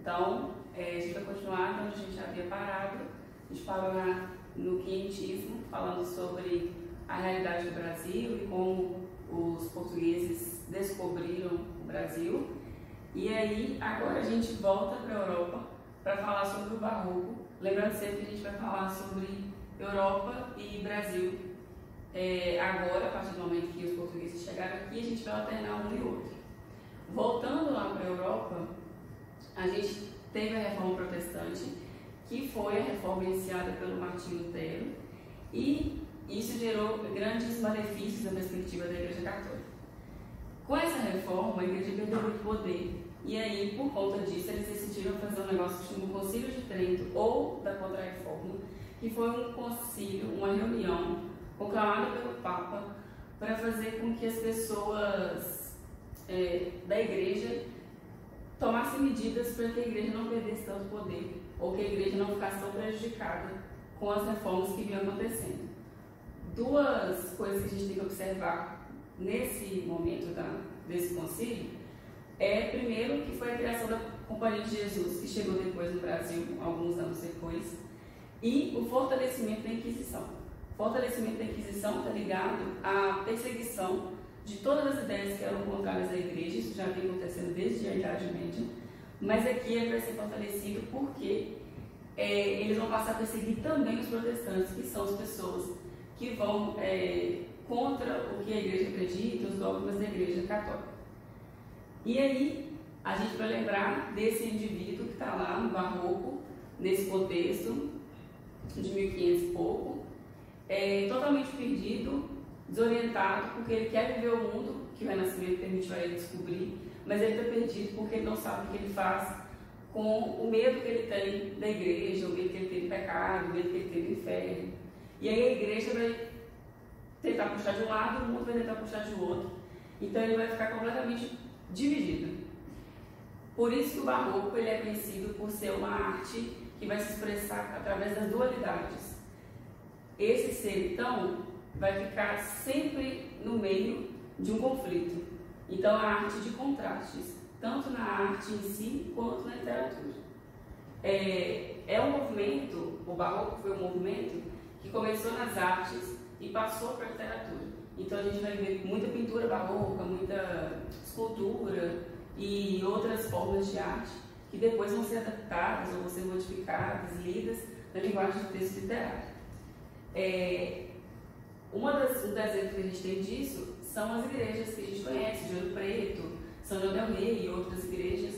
Então, a gente vai continuar onde a gente havia parado. A gente parou no quinhentismo, falando sobre a realidade do Brasil e como os portugueses descobriram o Brasil. E aí, agora a gente volta para a Europa para falar sobre o Barroco. Lembrando sempre que a gente vai falar sobre Europa e Brasil. Agora, a partir do momento que os portugueses chegaram aqui, a gente vai alternar um e outro. Voltando lá para a Europa, a gente teve a Reforma Protestante, que foi a reforma iniciada pelo Martinho Lutero, e isso gerou grandes malefícios na perspectiva da Igreja Católica. Com essa reforma, a Igreja perdeu muito poder, e aí, por conta disso, eles decidiram fazer um negócio que chama o Concílio de Trento, ou da Contra-Reforma, que foi um concílio, uma reunião, conclamada pelo Papa, para fazer com que as pessoas da Igreja tomassem medidas para que a Igreja não perdesse tanto poder, ou que a Igreja não ficasse tão prejudicada com as reformas que vinham acontecendo. Duas coisas que a gente tem que observar nesse momento desse concílio primeiro, que foi a criação da Companhia de Jesus, que chegou depois no Brasil, alguns anos depois, e o fortalecimento da Inquisição. O fortalecimento da Inquisição está ligado à perseguição de todas as ideias que eram contrárias à Igreja. Isso já vem acontecendo desde a Idade Média, mas aqui ele vai ser fortalecido porque eles vão passar a perseguir também os protestantes, que são as pessoas que vão contra o que a Igreja acredita, os dogmas da Igreja Católica. E aí, a gente vai lembrar desse indivíduo que está lá no Barroco, nesse contexto de 1500 e pouco, totalmente perdido, desorientado, porque ele quer viver o mundo que o Renascimento permitiu a ele descobrir, mas ele está perdido porque ele não sabe o que ele faz com o medo que ele tem da Igreja, o medo que ele tem do pecado, o medo que ele tem do inferno. E aí a Igreja vai tentar puxar de um lado, o mundo vai tentar puxar de outro. Então ele vai ficar completamente dividido. Por isso que o Barroco ele é conhecido por ser uma arte que vai se expressar através das dualidades. Esse ser, então, vai ficar sempre no meio de um conflito. Então, a arte de contrastes, tanto na arte em si, quanto na literatura. Um movimento, o Barroco foi um movimento que começou nas artes e passou para a literatura. Então, a gente vai ver muita pintura barroca, muita escultura e outras formas de arte que depois vão ser adaptadas ou vão ser modificadas, lidas na linguagem do texto literário. Um dos exemplos que a gente tem disso são as igrejas que a gente conhece, de Ouro Preto, São João del Rei e outras igrejas,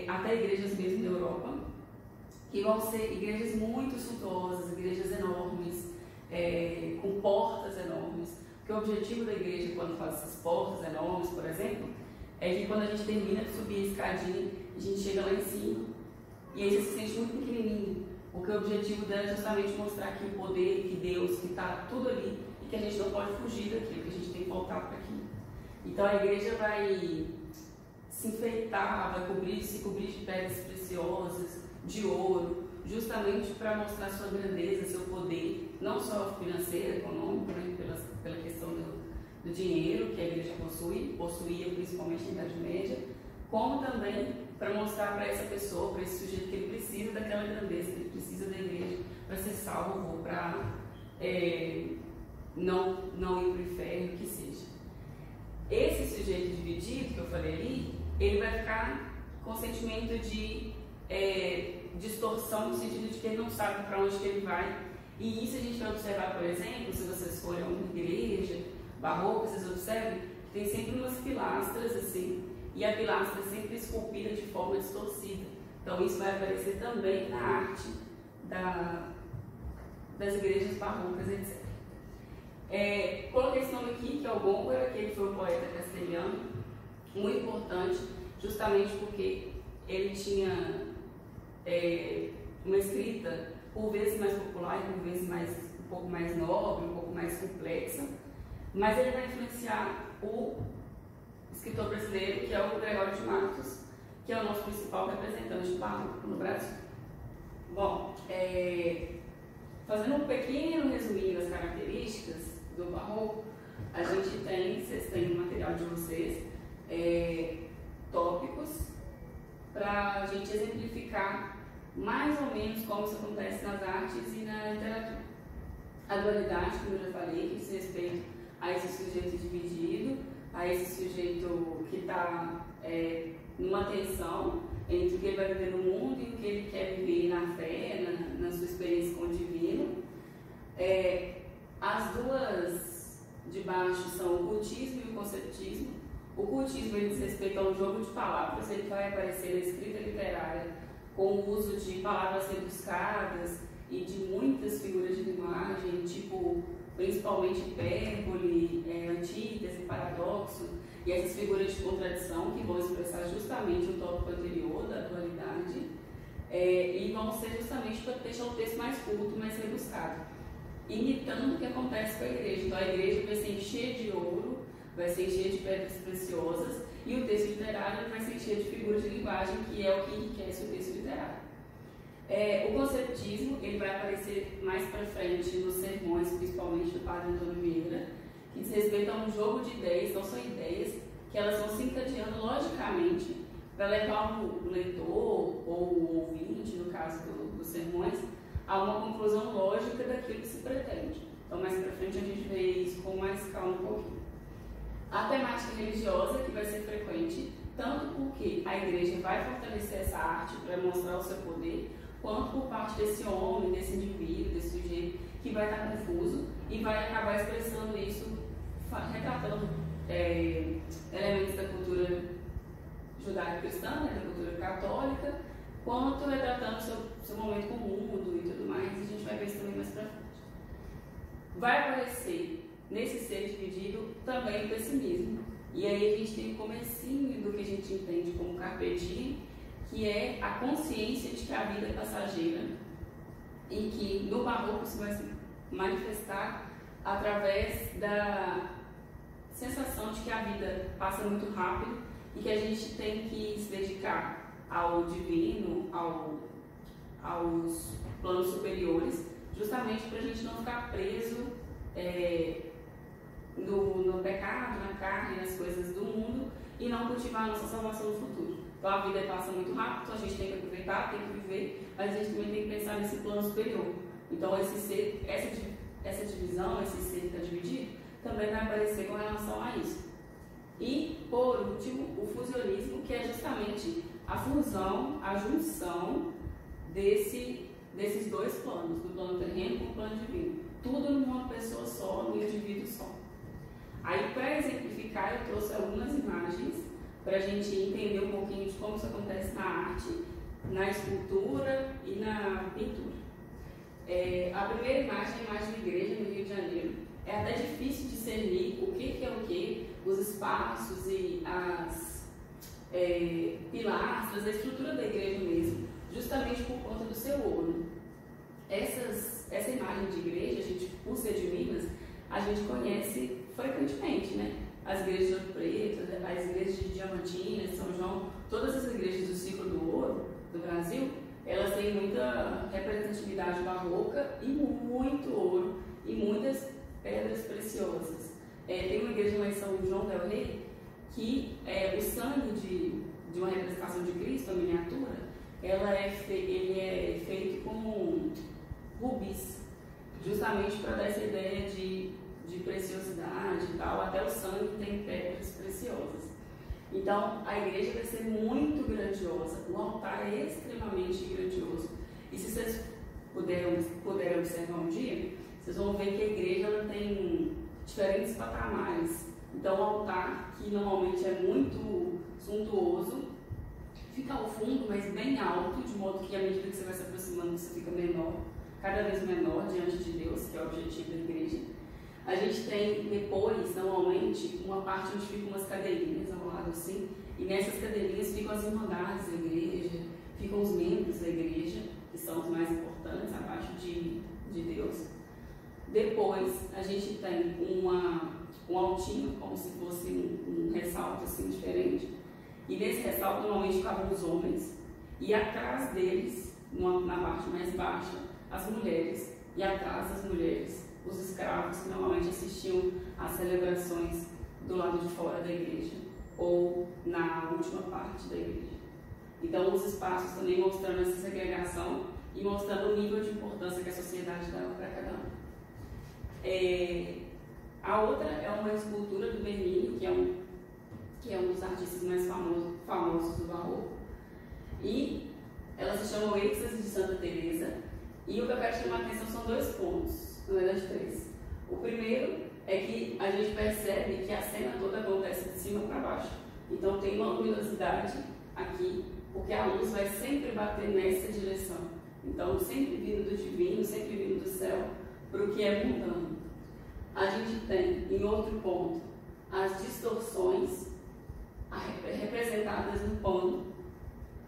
até igrejas mesmo da Europa, que vão ser igrejas muito suntuosas, igrejas enormes, com portas enormes. Porque o objetivo da igreja, quando faz essas portas enormes, por exemplo, é que quando a gente termina de subir a escadinha, a gente chega lá em cima e aí você se sente muito pequenininho. Porque o objetivo dela é justamente mostrar que o poder, que Deus, que está tudo ali e que a gente não pode fugir daquilo, que a gente tem que voltar para aquilo. Então a igreja vai se enfeitar, vai se cobrir de pedras preciosas, de ouro, justamente para mostrar sua grandeza, seu poder, não só financeiro, econômico, né, pela questão do dinheiro que a igreja possuía principalmente na Idade Média, como também para mostrar para essa pessoa, para esse sujeito, que ele precisa daquela grandeza, que ele precisa da igreja para ser salvo, para não ir para o inferno, que seja. Esse sujeito dividido que eu falei ali, ele vai ficar com sentimento de distorção, no sentido de que ele não sabe para onde que ele vai. E isso a gente vai observar, por exemplo, se vocês forem a uma igreja barroca, vocês observam que tem sempre umas pilastras assim, e a pilastra é sempre esculpida de forma distorcida. Então isso vai aparecer também na arte das igrejas barrocas, etc. Coloquei esse nome aqui, que é o Góngora, que ele foi um poeta castelhano, muito importante, justamente porque ele tinha uma escrita por vezes mais popular e por vezes um pouco mais nobre, um pouco mais complexa, mas ele vai influenciar o escritor brasileiro, que é o Gregório de Matos, que é o nosso principal representante do barroco no Brasil. Bom, fazendo um pequeno resuminho das características do barroco, a gente tem, vocês têm no material de vocês, tópicos para a gente mais ou menos como isso acontece nas artes e na literatura. A dualidade, como eu já falei, que diz respeito a esse sujeito dividido, a esse sujeito que está numa tensão entre o que ele vai viver no mundo e o que ele quer viver na fé, na sua experiência com o divino. As duas de baixo são o cultismo e o conceptismo. O cultismo ele diz respeito a um jogo de palavras, ele vai aparecer na escrita literária com o uso de palavras rebuscadas e de muitas figuras de linguagem, tipo principalmente hipérbole, antítese, paradoxo, e essas figuras de contradição que vão expressar justamente o tópico anterior da dualidade, e vão ser justamente para deixar o texto mais curto, mais rebuscado, imitando o que acontece com a igreja. Então a igreja vai se encher de ouro, vai se encher de pedras preciosas, e o texto literário vai se encher de figuras de linguagem, que é o que enriquece o texto literário. O conceptismo ele vai aparecer mais para frente nos sermões, principalmente do padre Antônio Vieira, que diz respeito a um jogo de ideias. Então são ideias que elas vão se encadeando logicamente para levar o leitor ou o ouvinte, no caso dos sermões, a uma conclusão lógica daquilo que se pretende. Então mais para frente a gente vê isso com mais calma um pouquinho. A temática religiosa que vai ser frequente, tanto porque a igreja vai fortalecer essa arte para mostrar o seu poder, quanto por parte desse homem, desse indivíduo, desse sujeito que vai estar confuso e vai acabar expressando isso, retratando elementos da cultura judaico-cristã, da cultura católica, quanto retratando seu momento com o mundo e tudo mais, e a gente vai ver isso também mais pra frente. Vai aparecer nesse ser dividido também o pessimismo, e aí a gente tem o comecinho do que a gente entende como carpe diem, que é a consciência de que a vida é passageira e que no barroco isso vai se manifestar através da sensação de que a vida passa muito rápido e que a gente tem que se dedicar ao divino, aos planos superiores, justamente para a gente não ficar preso no pecado, na carne, nas coisas do mundo e não cultivar a nossa salvação no futuro. Então a vida passa muito rápido, então a gente tem que aproveitar, tem que viver, mas a gente também tem que pensar nesse plano superior. Então essa divisão, esse ser que está dividido, também vai aparecer com relação a isso. E, por último, o fusionismo, que é justamente a fusão, a junção desses dois planos, do plano terreno com o plano divino. Tudo numa pessoa só, num indivíduo só. Aí, para exemplificar, eu trouxe algumas imagens para a gente entender um pouquinho de como isso acontece na arte, na escultura e na pintura. A primeira imagem é a imagem de igreja no Rio de Janeiro. É até difícil discernir o que é o que, os espaços e as pilastras, a estrutura da igreja mesmo, justamente por conta do seu ouro. Essa imagem de igreja, a gente, por ser de Minas, a gente conhece frequentemente, né? As igrejas de Ouro Preto, as igrejas de Diamantina, de São João, todas as igrejas do ciclo do ouro do Brasil, elas têm muita representatividade barroca e muito ouro e muitas pedras preciosas. Tem uma igreja lá em São João del Rei que o sangue de uma representação de Cristo, a miniatura, ele é feito com rubis, justamente para dar essa ideia de preciosidade e tal. Até o sangue tem pedras preciosas. Então a igreja vai ser muito grandiosa, o altar é extremamente grandioso. E se vocês puderem observar um dia, vocês vão ver que a igreja ela tem diferentes patamares. Então o altar, que normalmente é muito suntuoso, fica ao fundo, mas bem alto, de modo que à medida que você vai se aproximando, você fica menor, cada vez menor diante de Deus, que é o objetivo da igreja. A gente tem depois, normalmente, uma parte onde ficam umas cadeirinhas ao lado assim, e nessas cadeirinhas ficam as irmandades da igreja, ficam os membros da igreja, que são os mais importantes, abaixo de Deus. Depois, a gente tem um altinho, como se fosse um ressalto assim, diferente, e nesse ressalto normalmente ficavam os homens, e atrás deles, na parte mais baixa, as mulheres, e atrás das mulheres, os escravos que normalmente assistiam às celebrações do lado de fora da igreja ou na última parte da igreja. Então, os espaços também mostrando essa segregação e mostrando o nível de importância que a sociedade dá para cada um. A outra é uma escultura do Bernini, que é um dos artistas mais famosos do Barroco, e ela se chama O Êxtase de Santa Teresa. E o que eu quero chamar a atenção são 2 pontos, na verdade 3. O primeiro é que a gente percebe que a cena toda acontece de cima para baixo. Então tem uma luminosidade aqui, porque a luz vai sempre bater nessa direção. Então, sempre vindo do divino, sempre vindo do céu, para o que é mundano. A gente tem, em outro ponto, as distorções representadas no pano,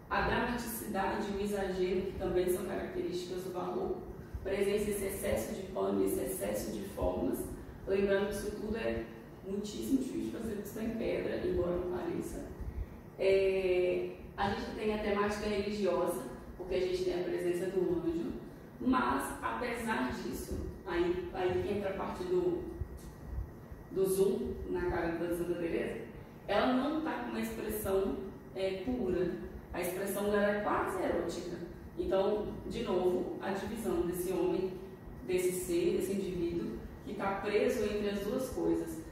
a dramaticidade e o exagero, que também são características do Barroco, presença esse excesso de pano, esse excesso de formas, lembrando que isso tudo é muitíssimo difícil de fazer, porque está em pedra, embora não pareça. A gente tem a temática religiosa, porque a gente tem a presença do anjo, mas, apesar disso, aí que entra a parte do zoom na cara da Santa Teresa, ela não está com uma expressão pura, a expressão dela é quase erótica. Então, de novo, a divisão desse homem, desse ser, desse indivíduo, que está preso entre as duas coisas.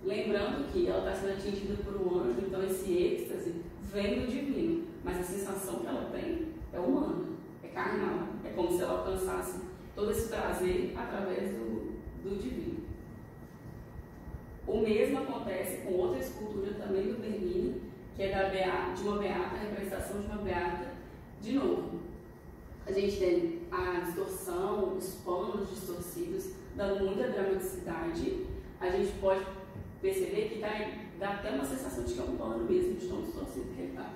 Lembrando que ela está sendo atingida por um anjo, então esse êxtase vem do divino, mas a sensação que ela tem é humana, é carnal, é como se ela alcançasse todo esse prazer através do divino. O mesmo acontece com outra escultura também do Bernini, que é de uma beata, a representação de uma beata. De novo, a gente tem a distorção, os panos distorcidos, dando muita dramaticidade. A gente pode perceber que dá até uma sensação de que é um pano mesmo, de tão distorcido que ele está.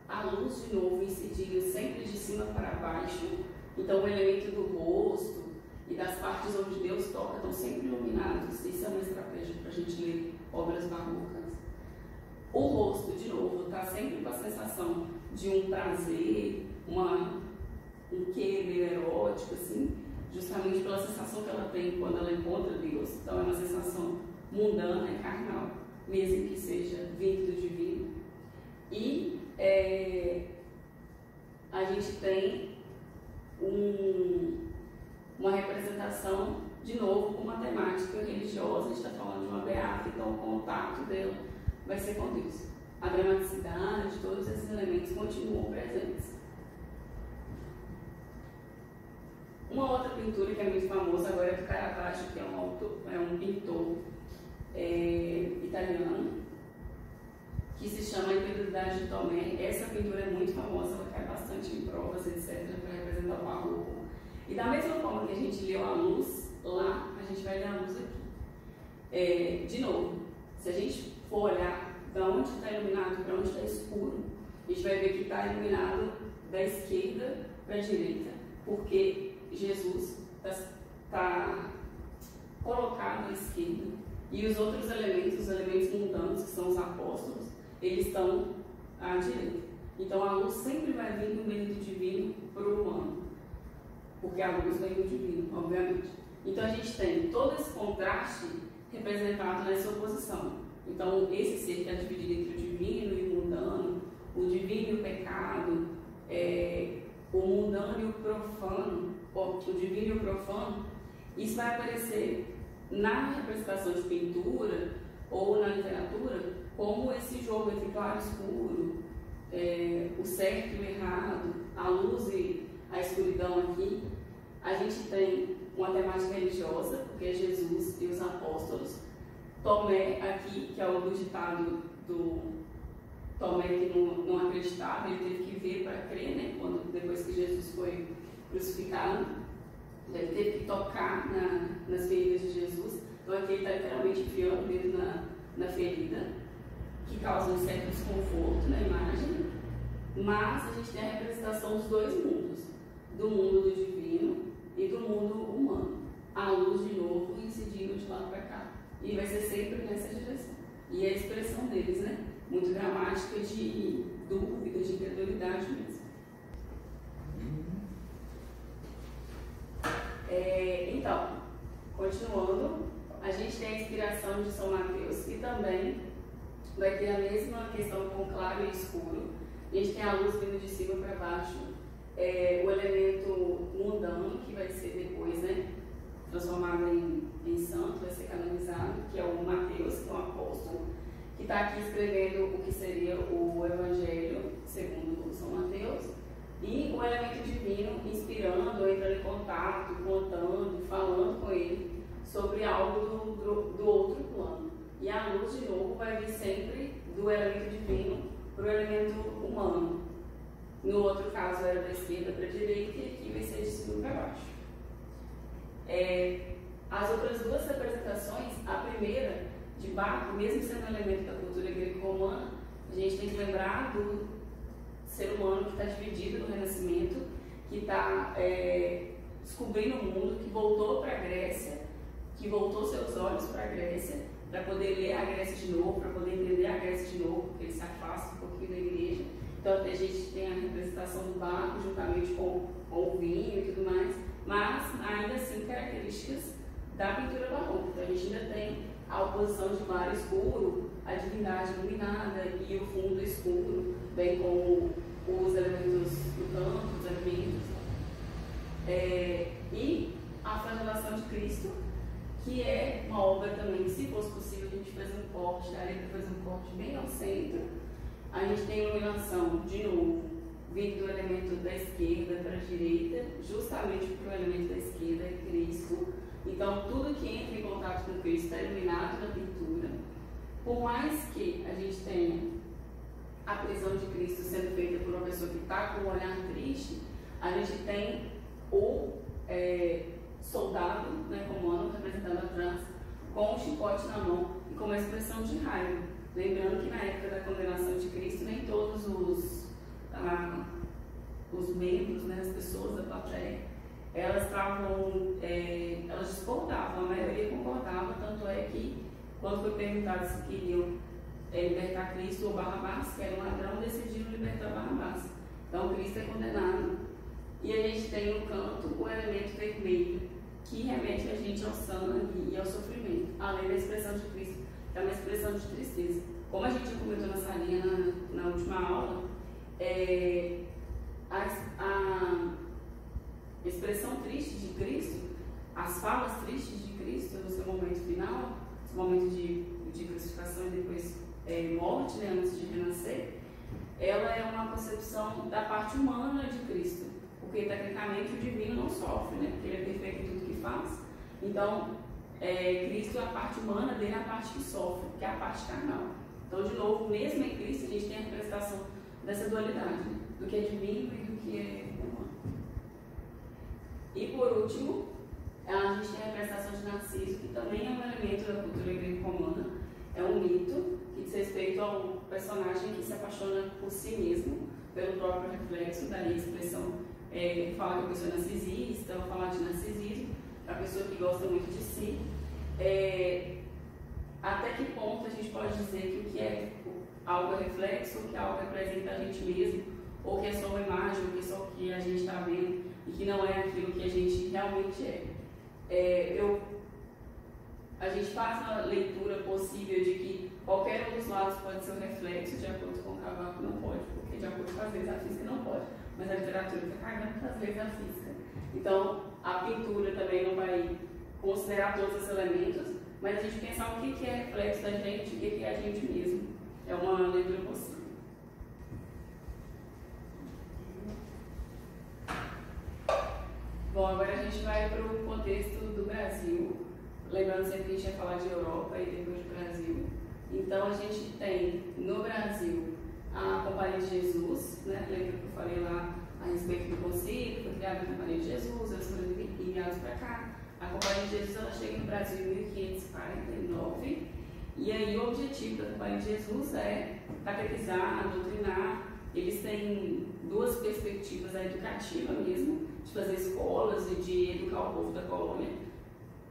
A luz, de novo, incidindo sempre de cima para baixo. Então, o elemento do rosto e das partes onde Deus toca estão sempre iluminados. Isso é uma estratégia para a gente ler obras barrocas. O rosto, de novo, está sempre com a sensação de um prazer, um quê meio erótico, assim, justamente pela sensação que ela tem quando ela encontra Deus. Então, é uma sensação mundana, carnal, mesmo que seja vindo do divino. E a gente tem uma representação, de novo, com uma temática religiosa. A gente está falando de uma beata, então o contato dela vai ser com Deus. A dramaticidade, todos esses elementos continuam presentes. Uma outra pintura que é muito famosa agora é do Caravaggio, que é um pintor italiano, que se chama A Incredulidade de Tomé. Essa pintura é muito famosa, ela cai bastante em provas, etc., para representar o Barroco. E da mesma forma que a gente leu a luz lá, a gente vai ler a luz aqui. De novo, se a gente for olhar de onde está iluminado para onde está escuro, a gente vai ver que está iluminado da esquerda para a direita, porque Jesus está colocado à esquerda e os outros elementos, os elementos mundanos, que são os apóstolos, eles estão à direita. Então a luz sempre vai vir do meio do divino para o humano, porque a luz vem do divino, obviamente. Então a gente tem todo esse contraste representado nessa oposição. Então esse ser que é dividido entre o divino e o mundano, o divino e o pecado, o mundano e o profano, o divino e o profano, isso vai aparecer na representação de pintura ou na literatura como esse jogo entre claro e escuro, o certo e o errado, a luz e a escuridão aqui. A gente tem uma temática religiosa, porque é Jesus e os apóstolos. Tomé aqui, que é o ditado do Tomé que não acreditava, ele teve que ver para crer, né? Depois que Jesus foi crucificado, ele teve que tocar nas feridas de Jesus. Então aqui ele está literalmente enfiando o dedo na ferida, que causa um certo desconforto na imagem, mas a gente tem a representação dos dois mundos, do mundo do divino e do mundo humano. A luz de novo incidindo de lá para cá. E vai ser sempre nessa direção. E é a expressão deles, né? Muito dramática de dúvida, de incredulidade mesmo. Então, continuando, a gente tem a inspiração de São Mateus, que também vai ter a mesma questão com claro e escuro. A gente tem a luz vindo de cima para baixo, o elemento mundano, que vai ser depois, né, transformado em santo, vai ser canonizado, que é o Mateus, que é um apóstolo, que está aqui escrevendo o que seria o Evangelho segundo São Mateus, e o elemento divino inspirando, entrando em contato, contando, falando com ele sobre algo do outro plano. E a luz, de novo, vai vir sempre do elemento divino para o elemento humano. No outro caso era da esquerda para a direita e aqui vai ser de cima para baixo. As outras duas representações, a primeira de Baco, mesmo sendo um elemento da cultura greco-romana, a gente tem que lembrar do ser humano que está dividido no Renascimento, que está descobrindo o mundo, que voltou para a Grécia, que voltou seus olhos para a Grécia, para poder ler a Grécia de novo, para poder entender a Grécia de novo, porque ele se afasta um pouquinho da igreja. Então a gente tem a representação do barco juntamente com o vinho e tudo mais, mas ainda assim características da pintura barroca. Então a gente ainda tem a oposição de claro e escuro, a divindade iluminada e o fundo escuro, bem como os elementos do campo, os elementos. E a flagelação de Cristo, que é uma obra também, se fosse possível a gente fazer um corte, daria para fazer um corte bem ao centro. A gente tem iluminação, de novo, vindo do elemento da esquerda para a direita, justamente porque o elemento da esquerda é Cristo. Então, tudo que entra em contato com Cristo está iluminado na pintura. Por mais que a gente tenha a prisão de Cristo sendo feita por uma pessoa que está com um olhar triste, a gente tem o soldado, né, romano, representando atrás, com um chicote na mão e com uma expressão de raiva. Lembrando que na época da condenação de Cristo, nem todos os membros, né, as pessoas da plateia, elas discordavam, a maioria concordava, tanto é que, quando foi perguntado se queriam libertar Cristo ou Barrabás, que era um ladrão, decidiram libertar Barrabás. Então, Cristo é condenado. E a gente tem no canto o elemento vermelho, que remete a gente ao sangue e ao sofrimento, além da expressão de Cristo, que é uma expressão de tristeza. Como a gente já comentou na salinha na última aula, a expressão triste de Cristo, as falas tristes de Cristo no seu momento final, no momento de crucificação e depois morte, né, antes de renascer, ela é uma concepção da parte humana de Cristo, porque tecnicamente o divino não sofre, né, porque ele é perfeito em tudo que faz. Então, Cristo, a parte humana dele é a parte que sofre, que é a parte carnal. Então, de novo, mesmo em Cristo, a gente tem a representação dessa dualidade, do que é divino e do que é humano. E por último, a gente tem a representação de Narciso, que também é um elemento da cultura greco-romana. É um mito que diz respeito ao personagem que se apaixona por si mesmo, pelo próprio reflexo, daí a expressão fala que a pessoa é narcisista, ou falar de narcisismo, a pessoa que gosta muito de si. Até que ponto a gente pode dizer que o que é algo é reflexo, o que algo representa a gente mesmo, ou que é só uma imagem, ou que é só o que a gente está vendo, e que não é aquilo que a gente realmente é. A gente faz uma leitura possível de que qualquer um dos lados pode ser um reflexo, de acordo com o Cavaco não pode, porque de acordo com as leis da física não pode, mas a literatura está cagando com as leis da física. Então, a pintura também não vai considerar todos esses elementos, mas a gente pensar o que é reflexo da gente, o que é a gente mesmo. É uma leitura possível. Bom, agora a gente vai para o contexto do Brasil. Lembrando sempre que a gente ia falar de Europa e depois do Brasil. Então, a gente tem no Brasil a Companhia de Jesus, né? Lembra que eu falei lá a respeito do concílio, foi criada a Companhia de Jesus, eles foram enviados para cá. A Companhia de Jesus ela chega no Brasil em 1549, e aí o objetivo da Companhia de Jesus é catequizar, doutrinar. Eles têm duas perspectivas, a educativa mesmo, de fazer escolas e de educar o povo da colônia,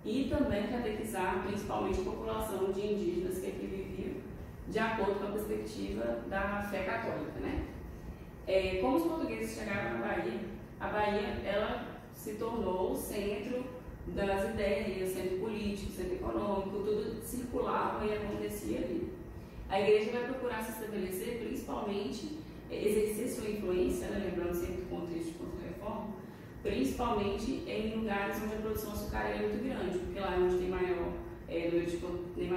e também catequizar principalmente a população de indígenas que aqui viviam, de acordo com a perspectiva da fé católica, né? Como os portugueses chegaram na Bahia, a Bahia ela se tornou o centro das ideias, centro político, centro econômico, tudo circulava e acontecia ali. a igreja vai procurar se estabelecer, principalmente, exercer sua influência, né, lembrando sempre do contexto de Contra-Reforma, principalmente em lugares onde a produção açucareira é muito grande, porque lá é onde tem maior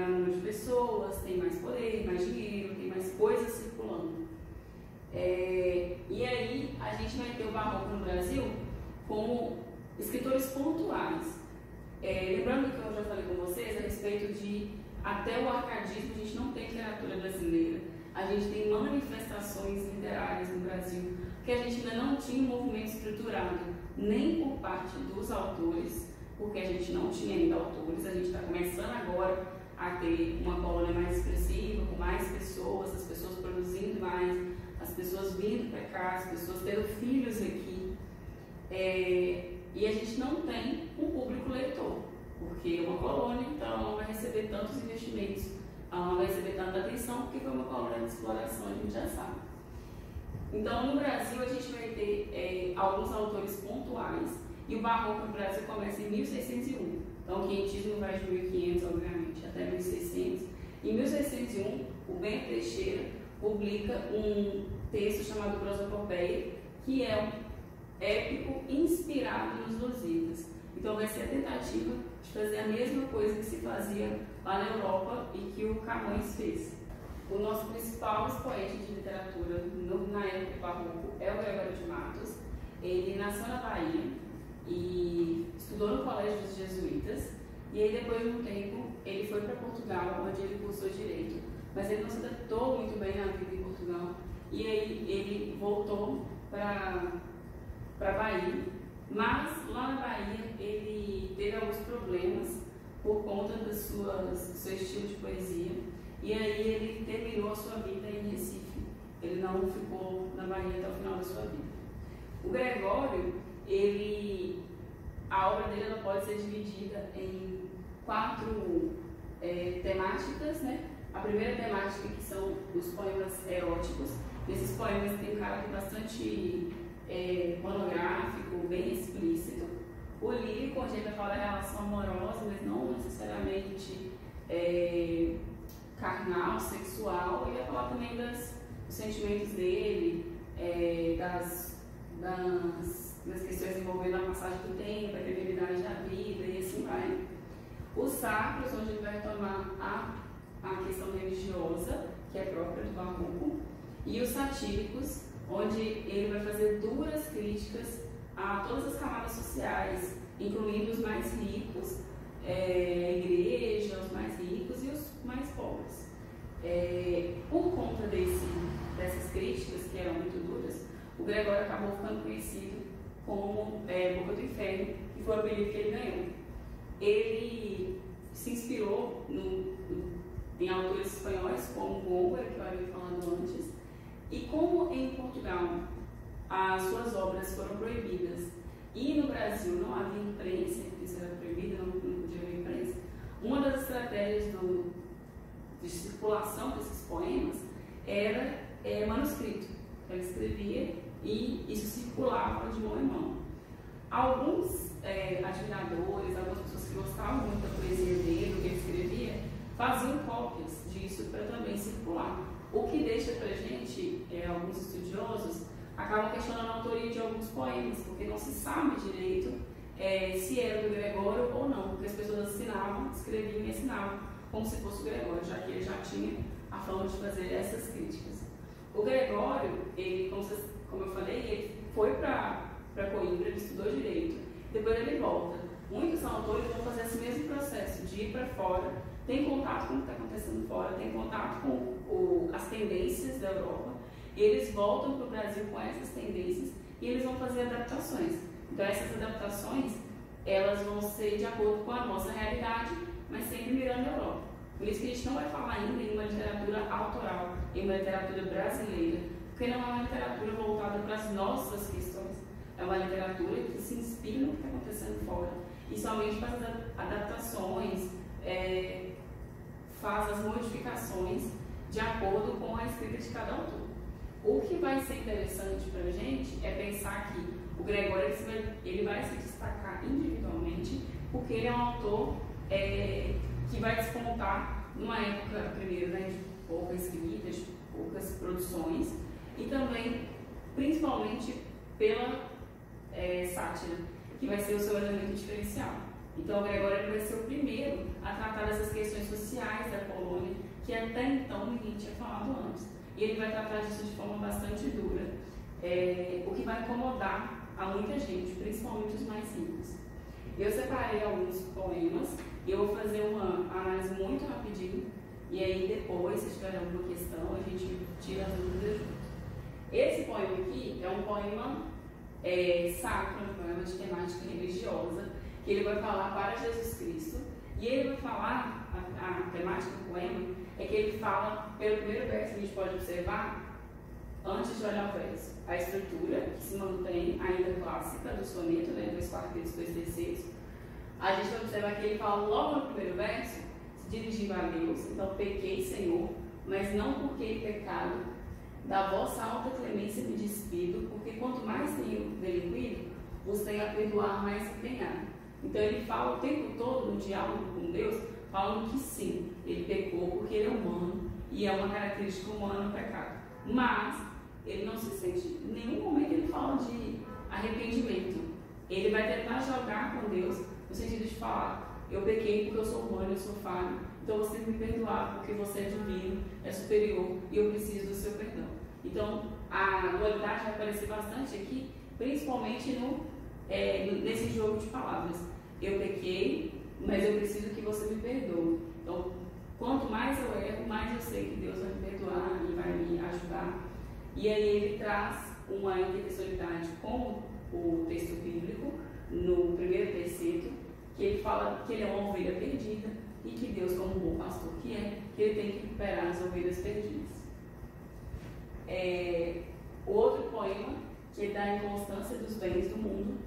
número de pessoas, tem mais poder, mais dinheiro, tem mais coisas circulando. E aí a gente vai ter o barroco no Brasil como escritores pontuais. Lembrando que eu já falei com vocês a respeito de até o arcadismo, a gente não tem literatura brasileira. A gente tem manifestações literárias no Brasil, que a gente ainda não tinha um movimento estruturado, nem por parte dos autores, porque a gente não tinha ainda autores, a gente está começando agora a ter uma colônia mais expressiva, com mais pessoas, as pessoas produzindo mais, as pessoas vindo para cá, as pessoas tendo filhos aqui. E a gente não tem um público leitor, porque é uma colônia, então ela não vai receber tantos investimentos, ela não vai receber tanta atenção, porque foi uma colônia de exploração, a gente já sabe. Então, no Brasil, a gente vai ter alguns autores pontuais, e o barroco no Brasil começa em 1601. Então, o quinhentismo vai de 1500, obviamente, até 1600. Em 1601, o Bento Teixeira publica um texto chamado Prosopopeia, que é um épico inspirado nos Lusíadas. Então, vai ser a tentativa de fazer a mesma coisa que se fazia lá na Europa e que o Camões fez. O nosso principal expoente de literatura na época do barroco é o Gregório de Matos. Ele nasceu na Bahia e estudou no Colégio dos Jesuítas, e aí depois de um tempo ele foi para Portugal, onde ele cursou Direito, mas ele não se adaptou muito bem na vida em Portugal, e aí ele voltou para Bahia, mas lá na Bahia ele teve alguns problemas por conta do seu estilo de poesia, e aí ele terminou a sua vida em Recife, ele não ficou na Bahia até o final da sua vida. O Gregório, a obra dele ela pode ser dividida em 4 temáticas, né? A primeira temática, que são os poemas eróticos. Esses poemas têm um caráter bastante pornográfico, bem explícito. O lírico, onde ele vai falar da relação amorosa, mas não necessariamente carnal, sexual. Ele vai falar também dos sentimentos dele, das questões envolvendo a passagem do tempo, a efemeridade da vida e assim vai. Os sacros, onde ele vai tomar a questão religiosa, que é própria do barroco, e os satíricos, onde ele vai fazer duras críticas a todas as camadas sociais, incluindo os mais ricos, a igreja, os mais ricos e os mais pobres. Por conta dessas críticas, que eram muito duras, o Gregório acabou ficando conhecido como Boca do Inferno, que foi o apelido que ele ganhou. Ele se inspirou em autores espanhóis como Góngora, que eu havia falado antes, e como em Portugal as suas obras foram proibidas e no Brasil não havia imprensa, isso era proibido, não podia haver imprensa, uma das estratégias de circulação desses poemas era manuscrito. Ele escrevia e isso circulava de mão em mão. Alguns admiradores, algumas pessoas que gostavam muito da poesia dele, do que ele escrevia, faziam cópias disso para também circular. O que deixa para a gente, alguns estudiosos, acabam questionando a autoria de alguns poemas, porque não se sabe direito se era do Gregório ou não, porque as pessoas assinavam, escreviam e assinavam como se fosse o Gregório, já que ele já tinha a fama de fazer essas críticas. O Gregório, ele, como eu falei, ele foi para Coimbra, ele estudou Direito, depois ele volta. Muitos autores vão fazer esse mesmo processo, de ir para fora, tem contato com o que está acontecendo fora, tem contato com as tendências da Europa, e eles voltam para o Brasil com essas tendências e eles vão fazer adaptações. Então essas adaptações, elas vão ser de acordo com a nossa realidade, mas sempre mirando a Europa. Por isso que a gente não vai falar ainda em uma literatura autoral, em uma literatura brasileira, porque não é uma literatura voltada para as nossas questões, é uma literatura que se inspira no que está acontecendo fora e somente faz as adaptações, faz as modificações de acordo com a escrita de cada autor. O que vai ser interessante para a gente é pensar que o Gregório ele vai se destacar individualmente, porque ele é um autor que vai despontar numa época, primeiro, né, pouca escrita, de poucas produções, e também, principalmente, pela sátira, que vai ser o seu elemento diferencial. Então, o Gregório ele vai ser o primeiro a tratar dessas questões sociais da Polônia, que até então ninguém tinha falado antes. E ele vai tratar disso de forma bastante dura, o que vai incomodar a muita gente, principalmente os mais ricos. Eu separei alguns poemas e eu vou fazer uma análise muito rapidinho, e aí depois, se tiver alguma questão, a gente tira as dúvidas junto. Esse poema aqui é um poema sacro, um poema de temática religiosa, que ele vai falar para Jesus Cristo, e ele vai falar, a temática do poema é que ele fala, pelo primeiro verso que a gente pode observar, antes de olhar o verso, a estrutura que se mantém ainda clássica do soneto, né, 2 quartetos, 2 terceiros. A gente vai observar que ele fala logo no primeiro verso, se dirigindo a Deus, então pequei, Senhor, mas não porque em pecado, da vossa alta clemência me despido, porque quanto mais tenho delinquido, vos tenho a perdoar mais empenhado. Então ele fala o tempo todo no diálogo com Deus, falando que sim, ele pecou porque ele é humano e é uma característica humana o pecado. Mas ele não se sente, em nenhum momento ele fala de arrependimento. Ele vai tentar jogar com Deus no sentido de falar, eu pequei porque eu sou humano, eu sou falho, então você tem que me perdoar porque você é divino, é superior e eu preciso do seu perdão. Então a dualidade vai aparecer bastante aqui, principalmente nesse jogo de palavras. Eu pequei, mas eu preciso que você me perdoe. Então, quanto mais eu erro, mais eu sei que Deus vai me perdoar e vai me ajudar. E aí ele traz uma intertextualidade com o texto bíblico, no primeiro terceiro, que ele fala que ele é uma ovelha perdida e que Deus, como bom pastor que ele tem que recuperar as ovelhas perdidas. O outro poema, que dá a inconstância dos bens do mundo,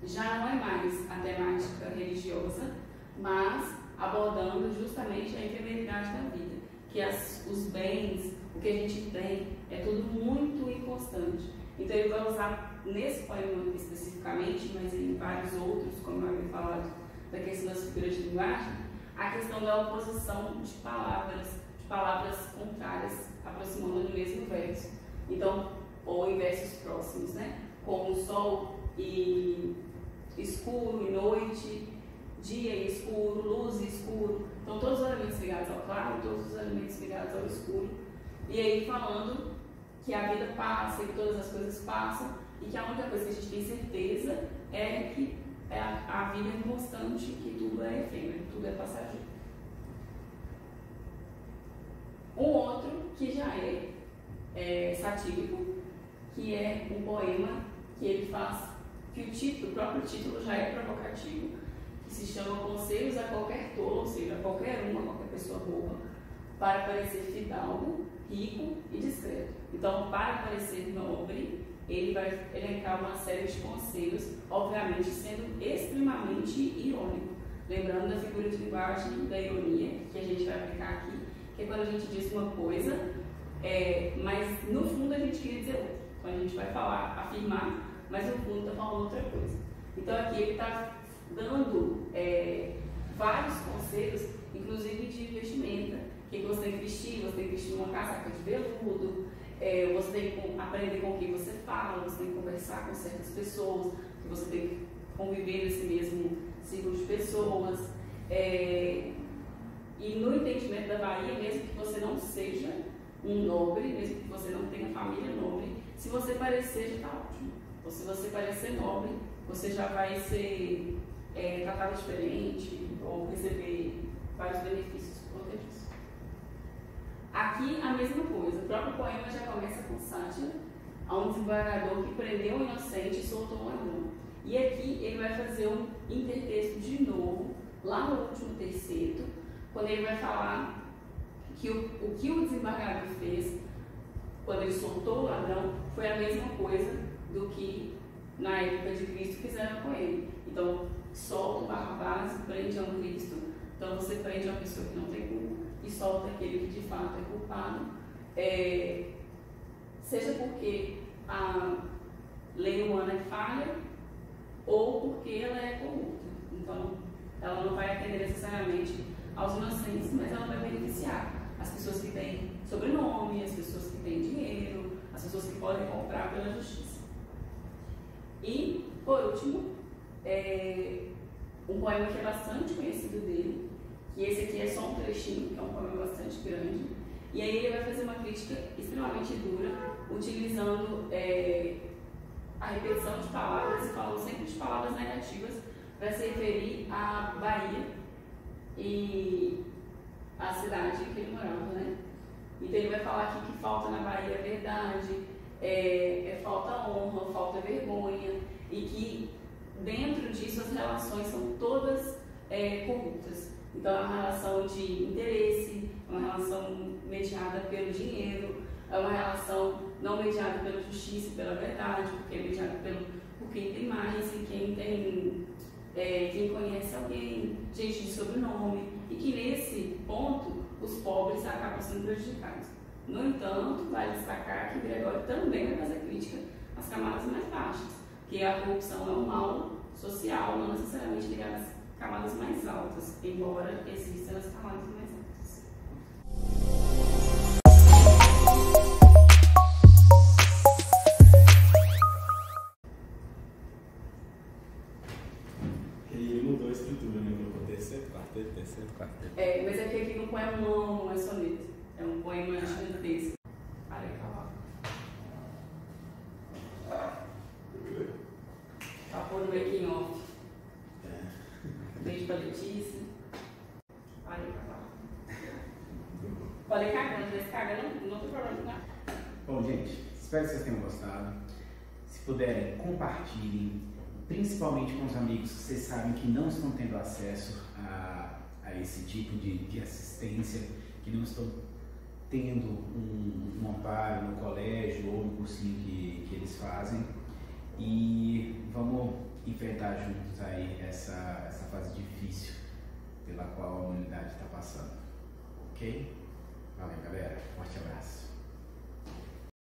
já não é mais a temática religiosa, mas abordando justamente a efemeridade da vida, que os bens, o que a gente tem, é tudo muito inconstante. Então ele vai usar nesse poema especificamente, mas em vários outros, como eu havia falado da questão das figuras de linguagem, a questão da oposição de palavras contrárias, aproximando do mesmo verso. Então, ou em versos próximos, né? Como sol e escuro e noite, dia e escuro, luz e escuro. Então, todos os elementos ligados ao claro, todos os elementos ligados ao escuro. E aí, falando que a vida passa e que todas as coisas passam e que a única coisa que a gente tem certeza é que a vida é constante, que tudo é efêmero, tudo é passageiro. Um outro que já é satírico, que é um poema que ele faz, que o próprio título já é provocativo, que se chama Conselhos a Qualquer Tolo, ou seja, a qualquer pessoa boba, para parecer fidalgo, rico e discreto. Então, para parecer nobre, ele vai elencar uma série de conselhos, obviamente sendo extremamente irônico. Lembrando da figura de linguagem da ironia, que a gente vai aplicar aqui, que é quando a gente diz uma coisa, mas no fundo a gente queria dizer outra. Então a gente vai falar, afirmar, mas no fundo está falando outra coisa. Então aqui ele está dando vários conselhos, inclusive de vestimenta, que você tem que vestir uma casaca de veludo, você tem que aprender com quem você fala, você tem que conversar com certas pessoas, que você tem que conviver nesse mesmo círculo de pessoas. E no entendimento da Bahia, mesmo que você não seja um nobre, mesmo que você não tenha família nobre, se você parecer, já está ótimo. Ou se você parecer nobre, você já vai ser tratado diferente ou receber vários benefícios por conta disso. Aqui a mesma coisa, o próprio poema já começa com sátira, a um desembargador que prendeu um inocente e soltou um ladrão. E aqui ele vai fazer um intertexto de novo, lá no último terceiro, quando ele vai falar que o que o desembargador fez quando ele soltou o ladrão foi a mesma coisa do que na época de Cristo fizeram com ele. Então, solta o Barrabás e prende a um Cristo. Então, você prende uma pessoa que não tem culpa e solta aquele que de fato é culpado, seja porque a lei humana é falha ou porque ela é corrupta. Então, ela não vai atender necessariamente aos inocentes, mas ela vai beneficiar as pessoas que têm sobrenome, as pessoas que têm dinheiro, as pessoas que podem comprar pela justiça. E, por último, um poema que é bastante conhecido dele, que esse aqui é só um trechinho, que é um poema bastante grande, e aí ele vai fazer uma crítica extremamente dura, utilizando a repetição de palavras e falando sempre de palavras negativas para se referir à Bahia e à cidade que ele morava, né? Então ele vai falar aqui que falta na Bahia verdade, falta honra, falta vergonha, e que dentro disso as relações são todas corruptas. Então é uma relação de interesse, é uma relação mediada pelo dinheiro, é uma relação não mediada pela justiça e pela verdade, porque é mediada por quem tem mais e quem conhece alguém, gente de sobrenome, e que nesse ponto os pobres acabam sendo prejudicados. No entanto, vale destacar que Gregório também vai fazer crítica às camadas mais baixas, que a corrupção é um mal social, não necessariamente ligado às camadas mais altas, embora existam as camadas mais altas. Ele mudou a estrutura, né? Colocou terceiro, quarteto, terceiro, quarteto. Mas é que aqui no poema não é soneto, é um poema gigantesco. Para aí, calma. Tá por no making off. Beijo pra Letícia. Para aí, calma. Falei cagando, mas cagando não tem problema, tá? Bom, gente, espero que vocês tenham gostado. Se puderem, compartilhem, principalmente com os amigos que vocês sabem que não estão tendo acesso a esse tipo de assistência, que não estão tendo um amparo no colégio ou no cursinho que eles fazem. E vamos enfrentar juntos aí essa fase difícil pela qual a humanidade está passando. Ok? Valeu, galera. Forte abraço.